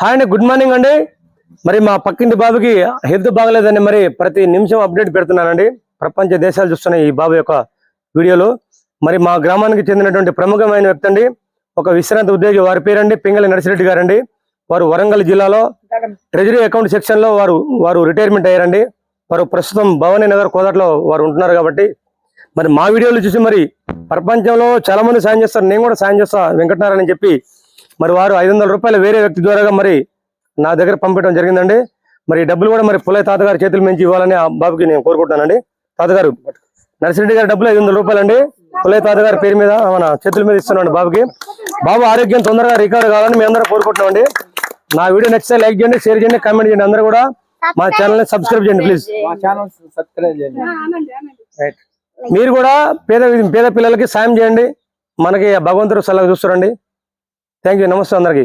Hi అండి, good morning అండి. మరి మా పక్కింటి బాబుకి హెల్త్ బాగలేదని మరి ప్రతి నిమిషం అప్డేట్ పెడుతున్నానండి. ప్రపంచ దేశాలు చూస్తున్న ఈ బాబు యొక్క వీడియోలు. మరి మా గ్రామానికి చెందినటువంటి ప్రముఖమైన వ్యక్తి అండి, ఒక విశ్రాంతి ఉద్యోగి. వారి పేరండి పింగళి నర్సిరెడ్డి గారండి. వారు వరంగల్ జిల్లాలో ట్రెజరీ అకౌంట్ సెక్షన్ లో వారు రిటైర్మెంట్ అయ్యారండి. వారు ప్రస్తుతం భవానీ నగర్ కోదాట్లో వారు ఉంటున్నారు. కాబట్టి మరి మా వీడియోలు చూసి మరి ప్రపంచంలో చాలా మంది సాయం చేస్తారు, నేను కూడా సాయం చేస్తా వెంకటనారాయణ అని చెప్పి మరి వారు 500 రూపాయలు వేరే వ్యక్తి ద్వారా మరి నా దగ్గర పంపించడం జరిగిందండి. మరి డబ్బులు కూడా మరి పుల్లయ్య తాతగారి చేతుల నుంచి ఇవ్వాలని ఆ బాబుకి నేను కోరుకుంటున్నానండి. తాతగారు నర్సిరెడ్డి గారి డబ్బులు 500 రూపాయలు అండి, పుల్లయ్య తాతగారి పేరు మీద మన చేతుల మీద ఇస్తున్నాండి బాబుకి. బాబు ఆరోగ్యం తొందరగా రికవర్ కావాలని మేము అందరూ కోరుకుంటున్నామండి. నా వీడియో నచ్చితే లైక్ చేయండి, షేర్ చేయండి, కామెంట్ చేయండి. అందరూ కూడా మా ఛానల్ ని సబ్స్క్రైబ్ చేయండి ప్లీజ్. మీరు కూడా పేద పిల్లలకి సాయం చేయండి. మనకి భగవంతుడు సలహా చూస్తారండి. Thank you. నమస్తే అందరికి.